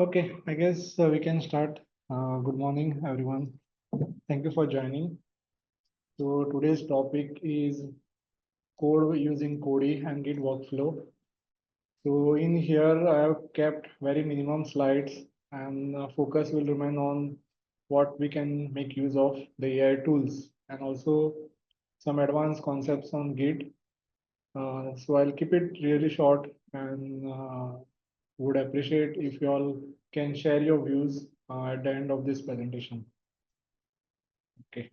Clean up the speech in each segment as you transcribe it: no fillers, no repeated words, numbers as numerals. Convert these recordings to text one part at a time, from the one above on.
Okay, I guess we can start. Good morning, everyone. Thank you for joining. So today's topic is code using Cody and Git workflow. So in here, I have kept very minimum slides, and focus will remain on what we can make use of the AI tools and also some advanced concepts on Git. So I'll keep it really short and would appreciate if you all can share your views at the end of this presentation. Okay,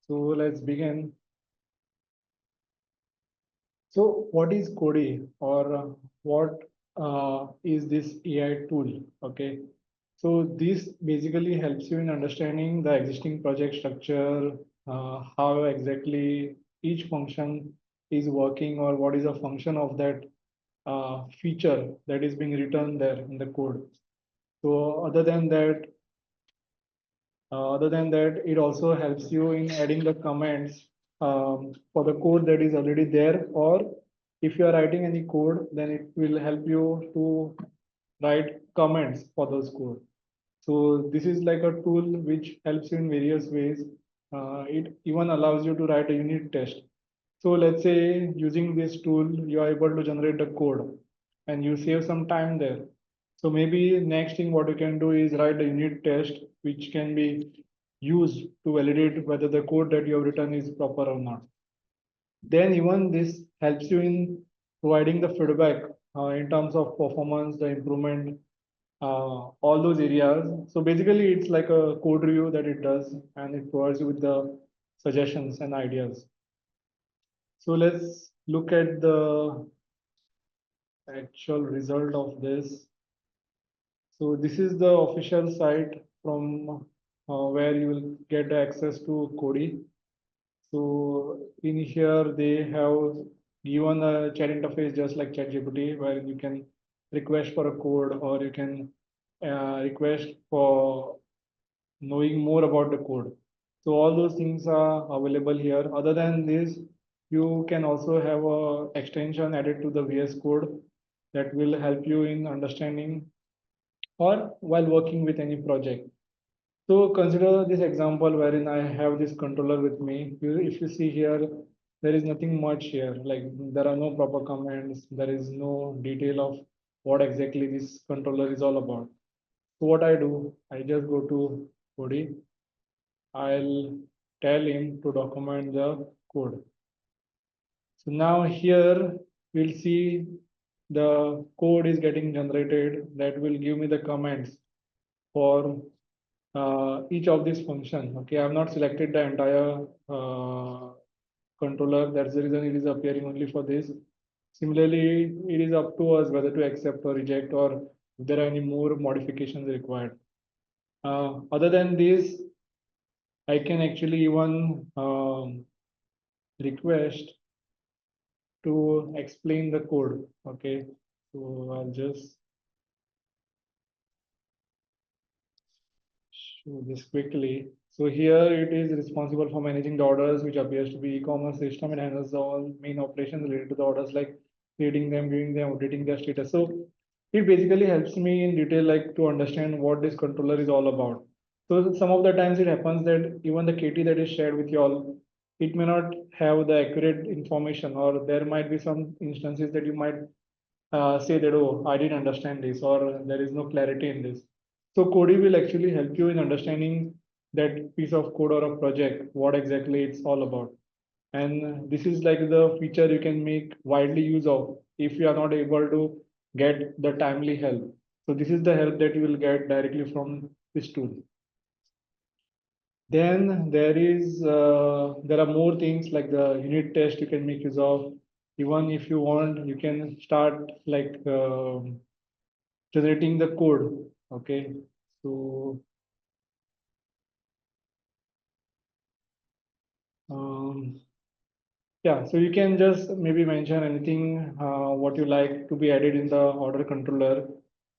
so let's begin. So what is Cody or what is this AI tool? Okay, so this basically helps you in understanding the existing project structure, how exactly each function is working or what is a function of that feature that is being written there in the code. So other than that, it also helps you in adding the comments for the code that is already there, or if you are writing any code, then it will help you to write comments for those code. So this is like a tool which helps you in various ways. It even allows you to write a unit test. So let's say using this tool, you are able to generate the code and you save some time there. So maybe next thing what you can do is write a unit test, which can be used to validate whether the code that you have written is proper or not. Then even this helps you in providing the feedback in terms of performance, the improvement, all those areas. So basically, it's like a code review that it does, and it provides you with the suggestions and ideas. So let's look at the actual result of this. So this is the official site from where you will get access to Cody. So in here they have given a chat interface just like ChatGPT, where you can request for a code or you can request for knowing more about the code. So all those things are available here. Other than this, you can also have a extension added to the VS Code that will help you in understanding or while working with any project. So consider this example wherein I have this controller with me. If you see here, there is nothing much here. Like there are no proper commands. There is no detail of what exactly this controller is all about. So what I do, I just go to Cody. I'll tell him to document the code. So now here we'll see the code is getting generated that will give me the commands for each of these function. Okay, I have not selected the entire controller. That's the reason it is appearing only for this. Similarly, it is up to us whether to accept or reject or if there are any more modifications required. Other than this, I can actually even request to explain the code. Okay, so I'll just show this quickly. So here it is responsible for managing the orders, which appears to be e-commerce system and handles all main operations related to the orders like creating them, viewing them, updating their status. So it basically helps me in detail like to understand what this controller is all about. So some of the times it happens that even the KT that is shared with you all, it may not have the accurate information, or there might be some instances that you might say that, oh, I didn't understand this, or there is no clarity in this. So Cody will actually help you in understanding that piece of code or a project, what exactly it's all about. And this is like the feature you can make widely use of if you are not able to get the timely help. So this is the help that you will get directly from this tool. Then there are more things like the unit test you can make use of. Even if you want, you can start like generating the code. Okay, so um, yeah, so you can just maybe mention anything what you like to be added in the order controller.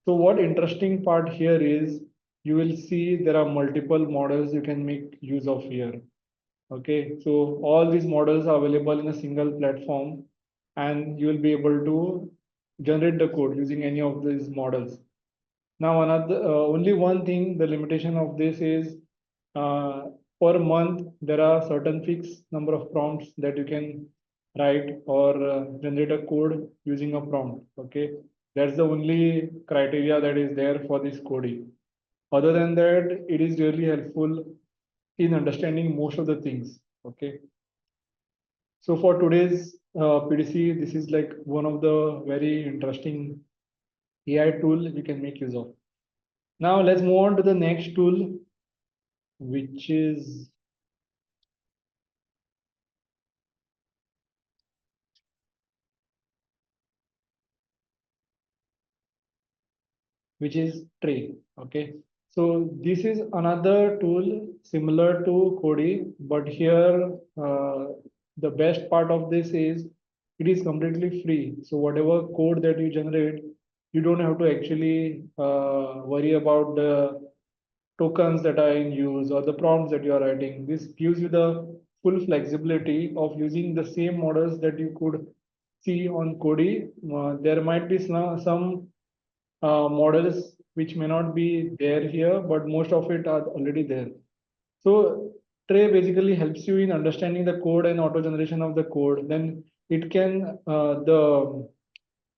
So what interesting part here is you will see there are multiple models you can make use of here. Okay, so all these models are available in a single platform, and you will be able to generate the code using any of these models. Now, another only one thing, the limitation of this is uh, per month there are certain fixed number of prompts that you can write or generate a code using a prompt. Okay, that's the only criteria that is there for this coding. Other than that, it is really helpful in understanding most of the things. Okay, so for today's PDC, this is like one of the very interesting AI tool you can make use of. Now let's move on to the next tool, which is Tray. Okay, so this is another tool similar to Cody, but here the best part of this is it is completely free. So whatever code that you generate, you don't have to actually worry about the tokens that are in use or the prompts that you are writing. This gives you the full flexibility of using the same models that you could see on Cody. There might be some models which may not be there here, but most of it are already there. So Tray basically helps you in understanding the code and auto generation of the code. Then it can the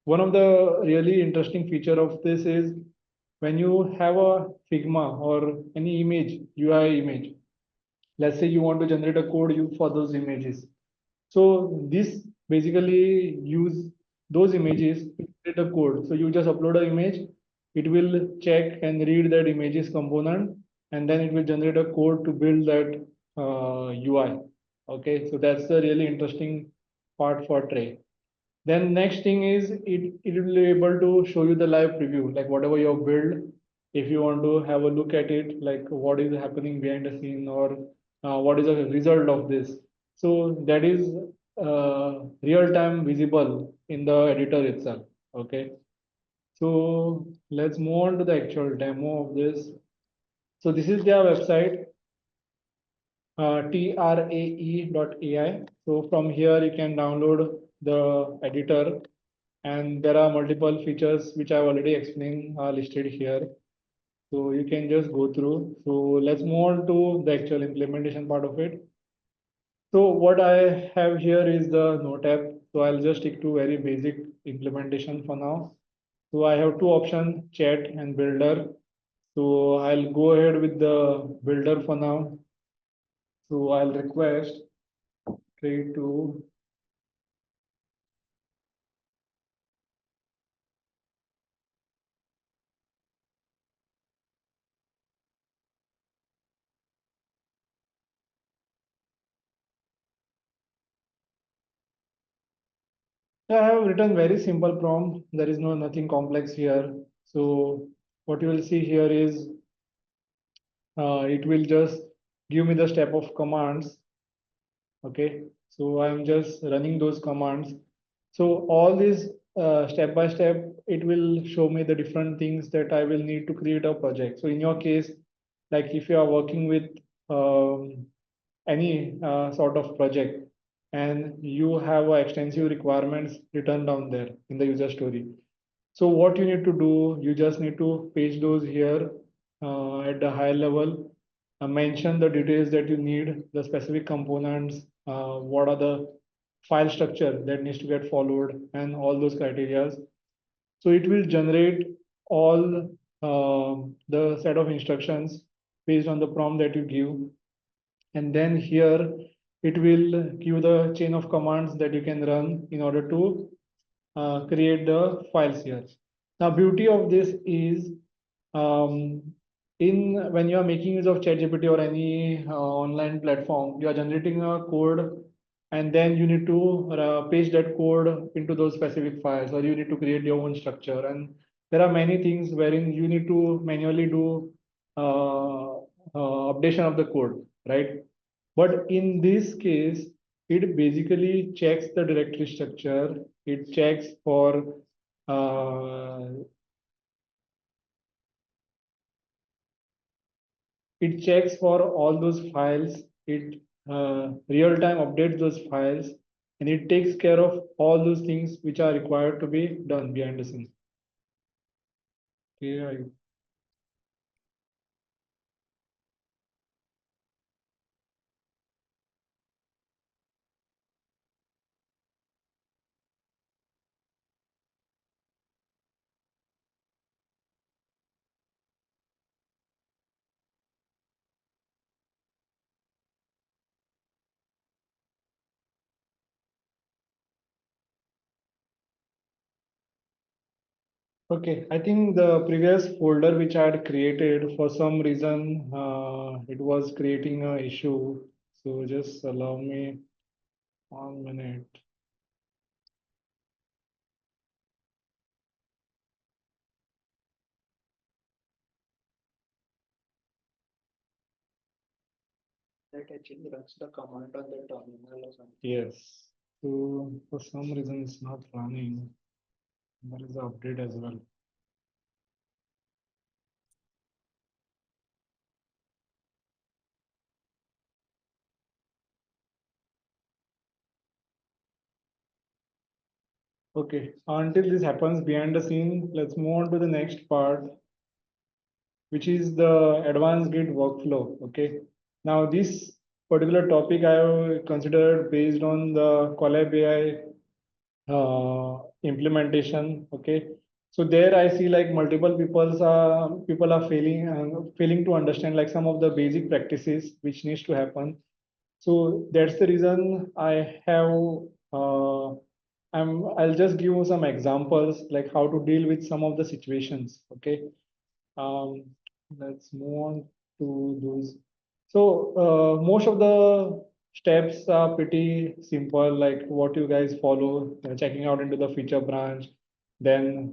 one of the really interesting feature of this is when you have a Figma or any image, UI image, let's say you want to generate a code you for those images. So this basically use those images to create a code. So you just upload an image, it will check and read that images component, and then it will generate a code to build that UI. Okay, so that's the really interesting part for Tray. Then next thing is it will be able to show you the live preview, like whatever you have built. If you want to have a look at it, like what is happening behind the scene or what is the result of this. So that is real time visible in the editor itself. Okay. So let's move on to the actual demo of this. So this is their website, trae.ai. So from here you can download the editor and there are multiple features which I've already explained are listed here. So you can just go through. So let's move on to the actual implementation part of it. So what I have here is the Note app. So I'll just stick to very basic implementation for now. So I have two options, chat and builder. So I'll go ahead with the builder for now. So I'll request Trey to I have written very simple prompt. There is nothing complex here. So what you will see here is it will just give me the step of commands. Okay, so I'm just running those commands. So all these step by step, it will show me the different things that I will need to create a project. So in your case, like if you are working with um, any sort of project and you have extensive requirements written down there in the user story. So what you need to do, you just need to paste those here at the higher level, mention the details that you need, the specific components, what are the file structure that needs to get followed, and all those criteria. So it will generate all the set of instructions based on the prompt that you give. And then here it will give the chain of commands that you can run in order to create the files here. Now, beauty of this is um, in when you are making use of ChatGPT or any online platform, you are generating a code and then you need to paste that code into those specific files or you need to create your own structure. And there are many things wherein you need to manually do updation of the code, right? But in this case, it basically checks the directory structure. It checks for uh, all those files. It real time updates those files, and it takes care of all those things which are required to be done behind the scenes. Okay, Okay, I think the previous folder which I had created, for some reason, it was creating a issue. So just allow me 1 minute. That actually runs the command on the terminal or something. Yes. So for some reason it's not running. There is an update as well. Okay, until this happens behind the scene, let's move on to the next part, which is the advanced Git workflow. Okay, now this particular topic I have considered based on the Collab AI implementation. Okay, so there I see like multiple people are failing to understand like some of the basic practices which needs to happen. So that's the reason I have uh, I'll just give you some examples like how to deal with some of the situations. Okay. Um, let's move on to those. So most of the steps are pretty simple, like what you guys follow, checking out into the feature branch, then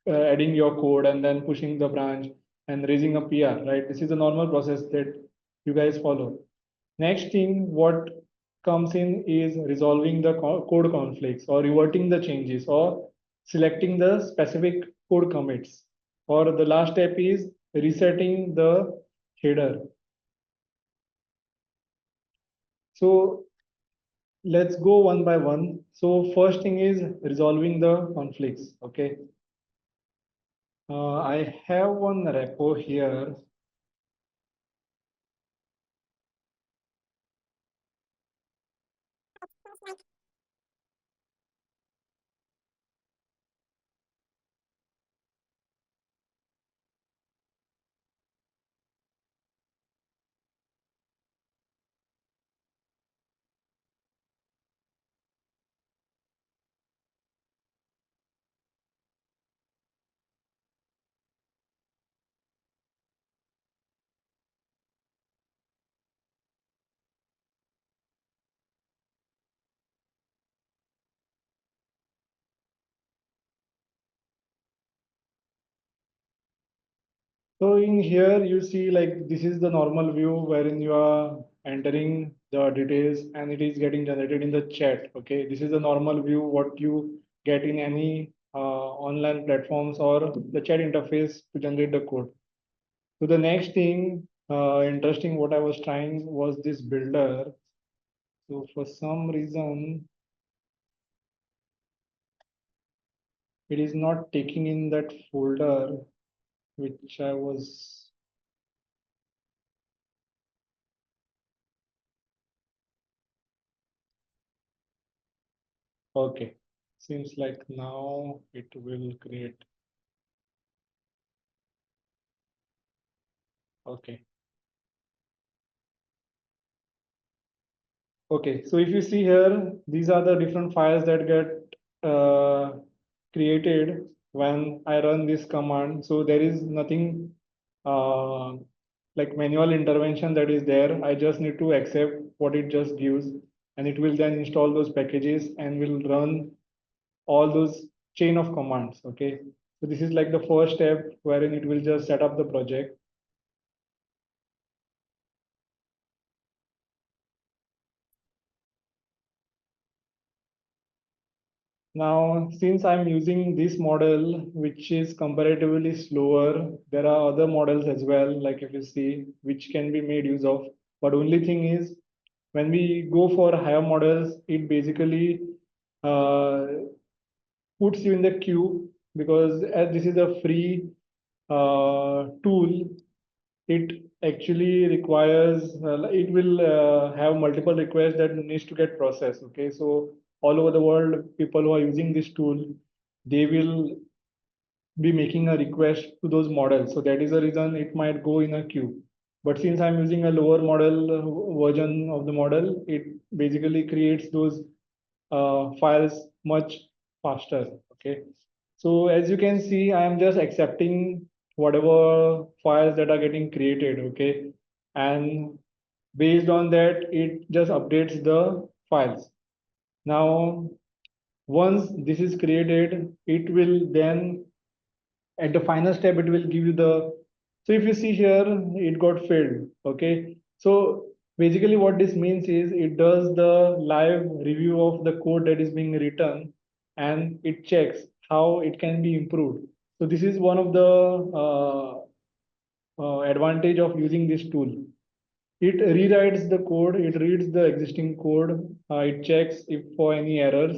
adding your code and then pushing the branch and raising a PR, right? This is a normal process that you guys follow. Next thing, what comes in is resolving the code conflicts or reverting the changes or selecting the specific code commits. Or the last step is resetting the header. So let's go one by one. So first thing is resolving the conflicts. Okay. I have one repo here. So in here, you see like this is the normal view wherein you are entering the details and it is getting generated in the chat. Okay, this is the normal view what you get in any online platforms or the chat interface to generate the code. So the next thing interesting what I was trying was this builder. So for some reason, it is not taking in that folder which I was. Okay, seems like now it will create. Okay. Okay, so if you see here, these are the different files that get created when I run this command. So there is nothing uh, like manual intervention that is there. I just need to accept what it just gives, and it will then install those packages and will run all those chain of commands. Okay, so this is like the first step wherein it will just set up the project. Now, since I'm using this model, which is comparatively slower, there are other models as well, like if you see, which can be made use of. But only thing is, when we go for higher models, it basically uh, puts you in the queue because as this is a free tool, it actually requires, it will have multiple requests that needs to get processed. Okay, so all over the world, people who are using this tool, they will be making a request to those models. So that is the reason it might go in a queue. But since I'm using a lower model version of the model, it basically creates those files much faster. Okay. So as you can see, I am just accepting whatever files that are getting created, okay? And based on that, it just updates the files. Now, once this is created, it will then at the final step it will give you the, so if you see here it got filled, okay. So basically what this means is it does the live review of the code that is being written, and it checks how it can be improved. So this is one of the advantage of using this tool. It rewrites the code, it reads the existing code, it checks if for any errors.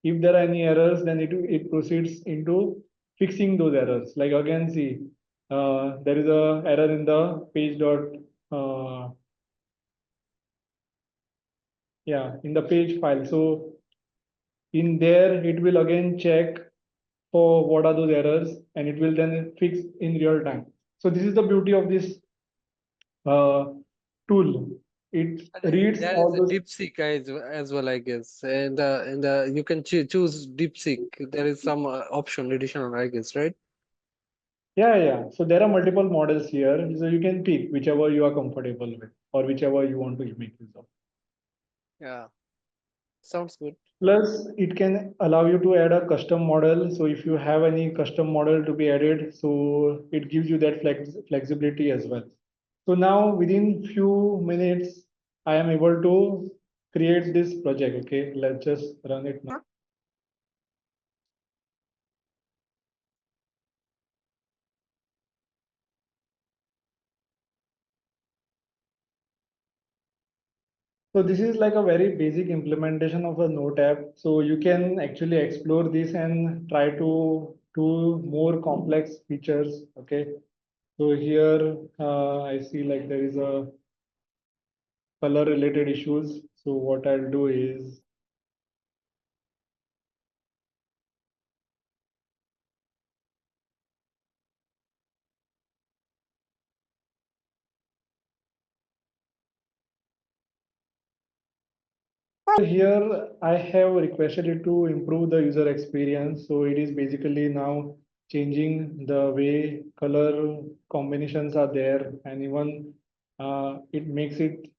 If there are any errors, then it proceeds into fixing those errors. Like again, see, there is a error in the page dot, uh, yeah, in the page file. So in there, it will again check for what are those errors, and it will then fix in real time. So this is the beauty of this uh, tool. It reads There is all a those. DeepSeek as well, I guess, and you can choose DeepSeek. There is some option additional, I guess, right? Yeah, yeah. So there are multiple models here. So you can pick whichever you are comfortable with or whichever you want to make use of. Yeah, sounds good. Plus, it can allow you to add a custom model. So if you have any custom model to be added, so it gives you that flexibility as well. So now within few minutes, I am able to create this project. Okay, let's just run it now. So this is like a very basic implementation of a Node app. So you can actually explore this and try to do more complex features. Okay. So here I see like there is a color related issues. So what I'll do is, here I have requested it to improve the user experience. So it is basically now changing the way color combinations are there, and even it makes it.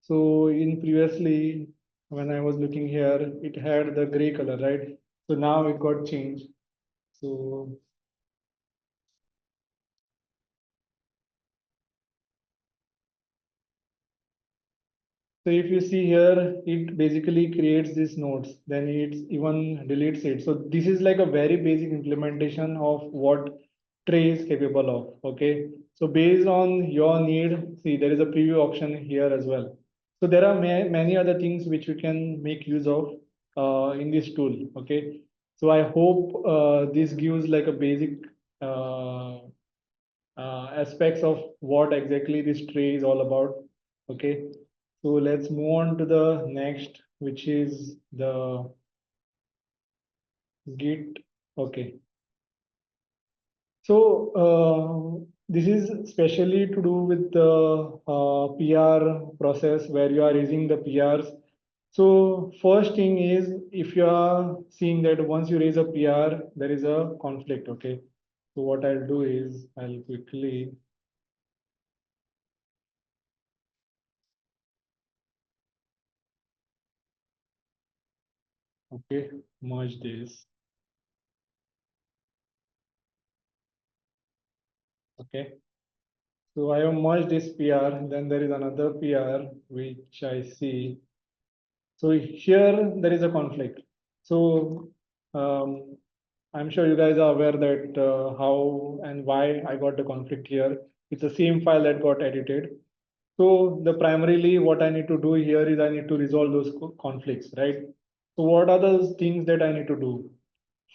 So in previously, when I was looking here, it had the gray color, right? So now it got changed. So, so if you see here, it basically creates these nodes, then it even deletes it. So this is like a very basic implementation of what tray is capable of. Okay. So based on your need, see there is a preview option here as well. So there are many other things which you can make use of in this tool. Okay. So I hope this gives like a basic uh, aspects of what exactly this tray is all about. Okay. So let's move on to the next, which is the Git. Okay. So this is specially to do with the PR process where you are raising the PRs. So first thing is if you are seeing that once you raise a PR, there is a conflict. Okay. So what I'll do is I'll quickly, okay, merge this. Okay. So I have merged this PR, then there is another PR which I see. So here there is a conflict. So um, I'm sure you guys are aware that how and why I got the conflict here. It's the same file that got edited. So the primarily what I need to do here is I need to resolve those conflicts, right? So what are those things that I need to do?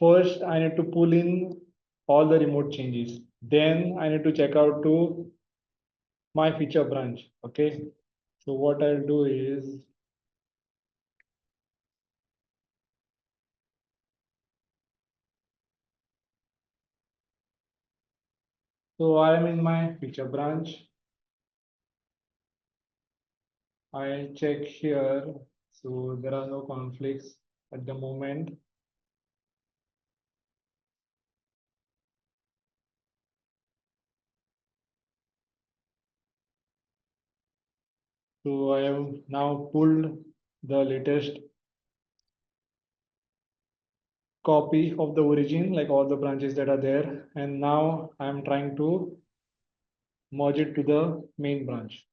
First, I need to pull in all the remote changes. Then I need to check out to my feature branch. Okay. So what I'll do is, so I'm in my feature branch. I check here. So there are no conflicts at the moment. So I have now pulled the latest copy of the origin, like all the branches that are there. And now I'm trying to merge it to the main branch.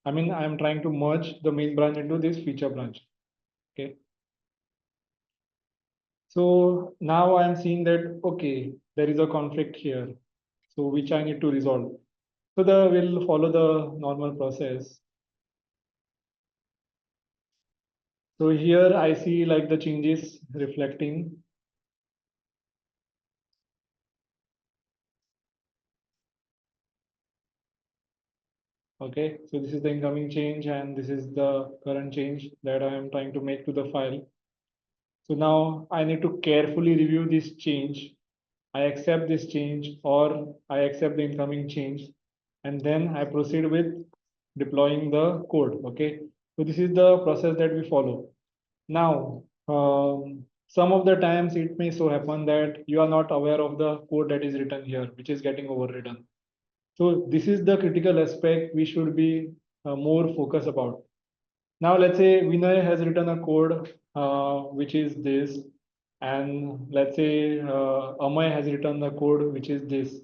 I mean, I'm trying to merge the main branch into this feature branch. Okay. So now I'm seeing that, okay, there is a conflict here. So which I need to resolve. So we'll follow the normal process. So here I see like the changes reflecting. Okay, so this is the incoming change and this is the current change that I am trying to make to the file. So now I need to carefully review this change. I accept this change or I accept the incoming change and then I proceed with deploying the code. Okay, so this is the process that we follow. Now, some of the times it may so happen that you are not aware of the code that is written here, which is getting overridden. So this is the critical aspect we should be more focused about. Now let's say Vinay has written a code which is this, and let's say Amay has written the code which is this.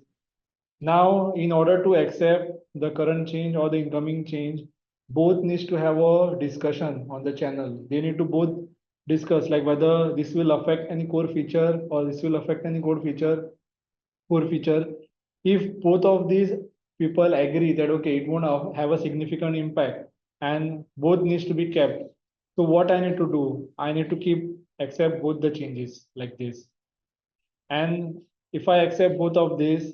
Now, in order to accept the current change or the incoming change, both needs to have a discussion on the channel. They need to both discuss like whether this will affect any core feature or this will affect any core feature. If both of these people agree that okay, it won't have a significant impact and both needs to be kept. So what I need to do, I need to keep accept both the changes like this. And if I accept both of these,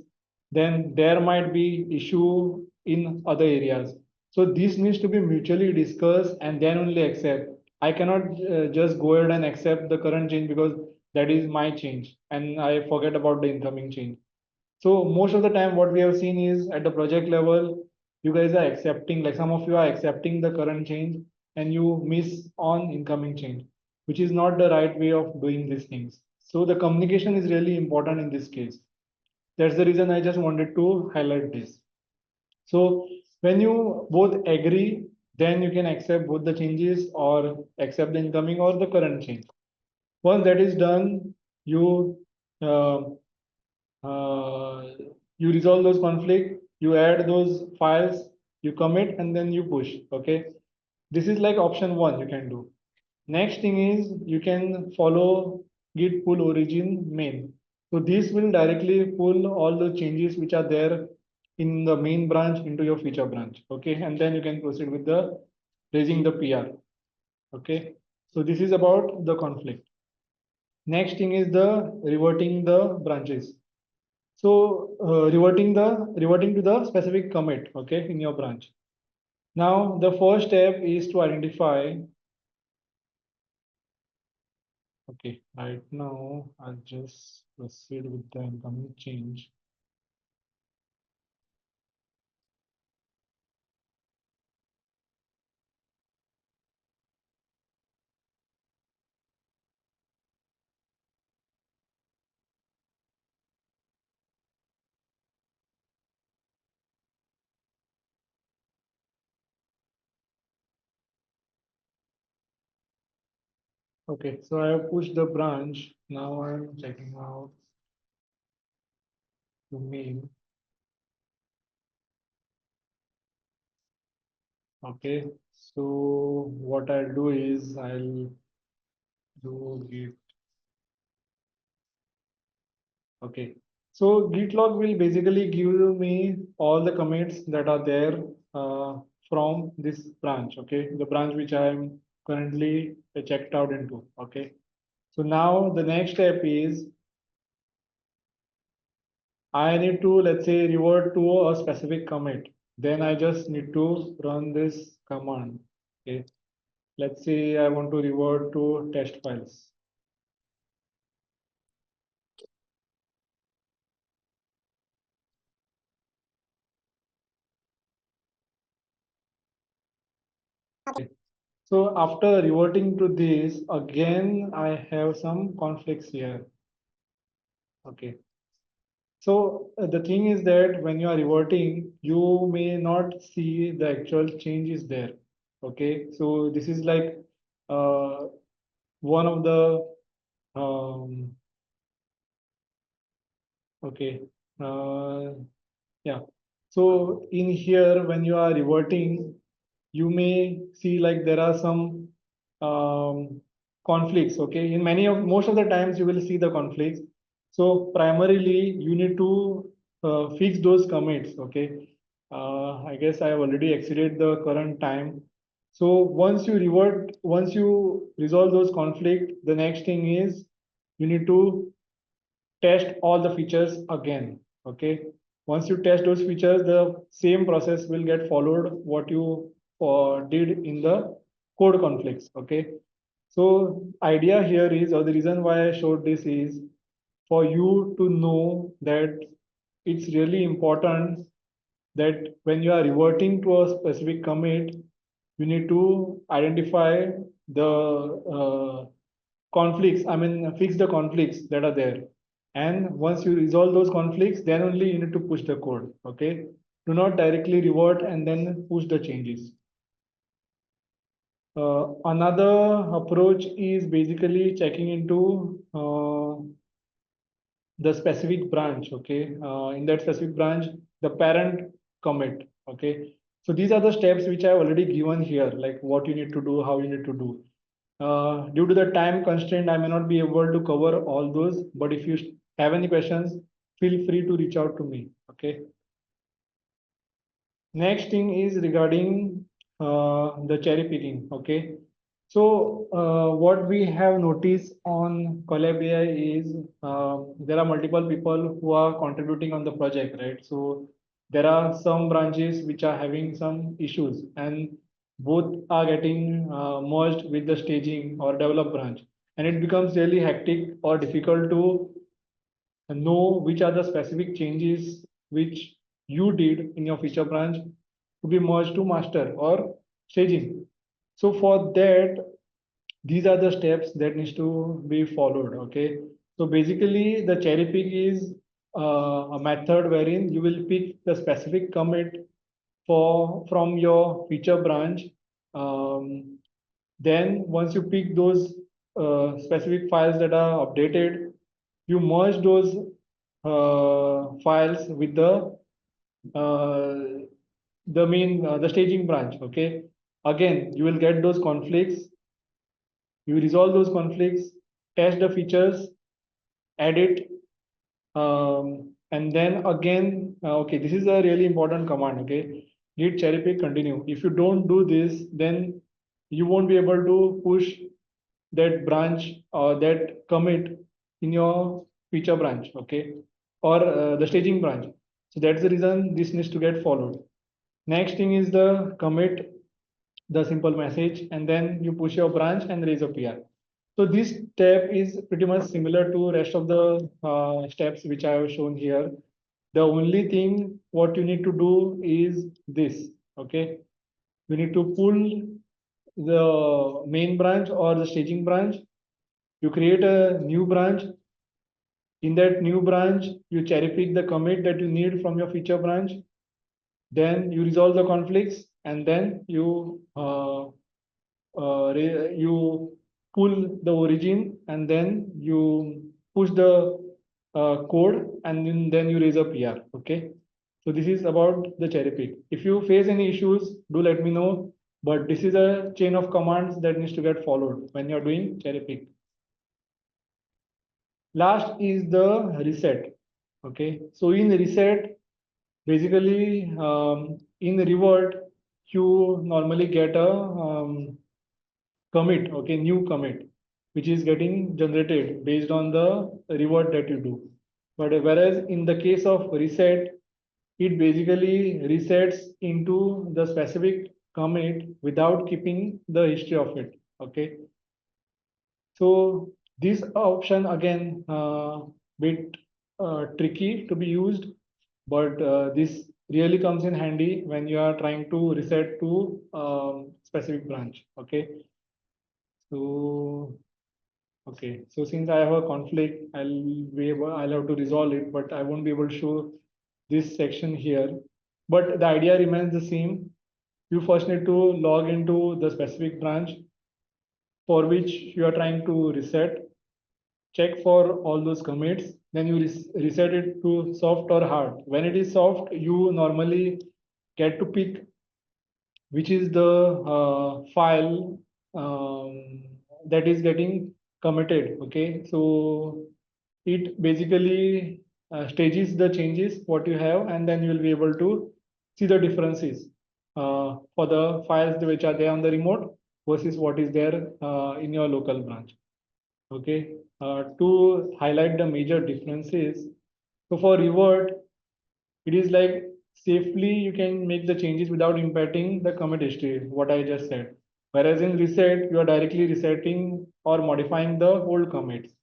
then there might be issue in other areas. So this needs to be mutually discussed and then only accept. I cannot just go ahead and accept the current change because that is my change and I forget about the incoming change. So most of the time what we have seen is at the project level, you guys are accepting, like some of you are accepting the current change and you miss on incoming change, which is not the right way of doing these things. So the communication is really important in this case. That's the reason I just wanted to highlight this. So when you both agree, then you can accept both the changes or accept the incoming or the current change. Once that is done, you uh, uh, you resolve those conflict, you add those files, you commit, and then you push. Okay, this is like option one you can do. Next thing is you can follow git pull origin main. So this will directly pull all the changes which are there in the main branch into your feature branch. Okay, and then you can proceed with the raising the PR. Okay, so this is about the conflict. Next thing is the reverting the branches. So reverting to the specific commit, okay, in your branch. Now the first step is to identify. Okay, right now I'll just proceed with the incoming change. Okay, so I have pushed the branch. Now I'm checking out the main. Okay, so what I'll do is I'll do git. Okay, so git log will basically give me all the commits that are there from this branch. Okay, the branch which I am currently checked out into. Okay, so now the next step is I need to, let's say, revert to a specific commit. Then I just need to run this command. Okay, let's say I want to revert to test files. Okay. So after reverting to this, again, I have some conflicts here. Okay. So the thing is that when you are reverting, you may not see the actual change is there. Okay, so this is like uh, one of the um, okay. Uh, Yeah. So in here, when you are reverting, you may see like there are some conflicts. Okay. In many of most of the times you will see the conflicts. So primarily you need to fix those commits. Okay. I guess I have already exceeded the current time. So once you resolve those conflict, the next thing is you need to test all the features again. Okay. Once you test those features, the same process will get followed what you did in the code conflicts. Okay. So idea here is, or the reason why I showed this is for you to know that it's really important that when you are reverting to a specific commit, you need to identify the conflicts. I mean, fix the conflicts that are there. And once you resolve those conflicts, then only you need to push the code. Okay. Do not directly revert and then push the changes. Another approach is basically checking into the specific branch. Okay. In that specific branch, the parent commit. Okay. So these are the steps which I have already given here, like what you need to do, how you need to do. Due to the time constraint, I may not be able to cover all those, but if you have any questions, feel free to reach out to me. Okay. Next thing is regarding the cherry picking. Okay. So what we have noticed on Collab AI is there are multiple people who are contributing on the project, right? So there are some branches which are having some issues, and both are getting merged with the staging or develop branch, and it becomes really hectic or difficult to know which are the specific changes which you did in your feature branch to be merged to master or staging. So for that, these are the steps that needs to be followed. Okay. So basically the cherry pick is a method wherein you will pick the specific commit for from your feature branch. Then once you pick those specific files that are updated, you merge those files with uh, the staging branch. Okay. Again, you will get those conflicts. You resolve those conflicts, test the features, edit, and then again, okay, this is a really important command. Okay, git cherry pick continue. If you don't do this, then you won't be able to push that branch or that commit in your feature branch. Okay, or the staging branch. So that's the reason this needs to get followed. Next thing is the commit the simple message, and then you push your branch and raise a PR. So this step is pretty much similar to rest of the steps which I have shown here. The only thing what you need to do is this. Okay, you need to pull the main branch or the staging branch. You create a new branch. In that new branch, you cherry pick the commit that you need from your feature branch. Then you resolve the conflicts, and then you pull the origin, and then you push the code, and then you raise a PR. Okay. So this is about the cherry pick. If you face any issues, do let me know. But this is a chain of commands that needs to get followed when you're doing cherry pick. Last is the reset. Okay. So in reset, basically in revert, you normally get a commit, okay, new commit, which is getting generated based on the reward that you do. But whereas in the case of reset, it basically resets into the specific commit without keeping the history of it. Okay. So this option again bit tricky to be used, but this really comes in handy when you are trying to reset to specific branch. Okay. So Okay, so since I have a conflict, I'll have to resolve it, but I won't be able to show this section here. But the idea remains the same. You first need to log into the specific branch for which you are trying to reset. Check for all those commits. Then you reset it to soft or hard. When it is soft, you normally get to pick which is the file that is getting committed. Okay, so it basically stages the changes what you have, and then you will be able to see the differences for the files which are there on the remote versus what is there in your local branch. Okay, to highlight the major differences. So for revert, it is like safely you can make the changes without impacting the commit history, what I just said. Whereas in reset, you are directly resetting or modifying the old commits.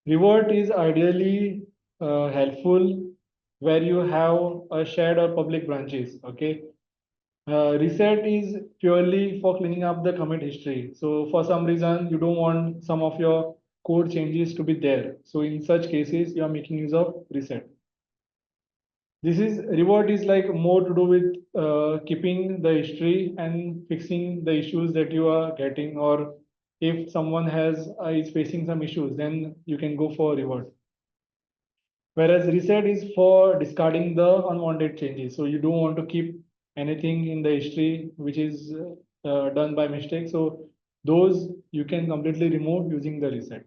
Revert is ideally helpful where you have a shared or public branches. Okay. Reset is purely for cleaning up the commit history. So for some reason, you don't want some of your code changes to be there. So in such cases, you are making use of reset. This is reward is like more to do with keeping the history and fixing the issues that you are getting, or if someone has is facing some issues, then you can go for reward. Whereas reset is for discarding the unwanted changes. So you don't want to keep anything in the history which is done by mistake. So those you can completely remove using the reset.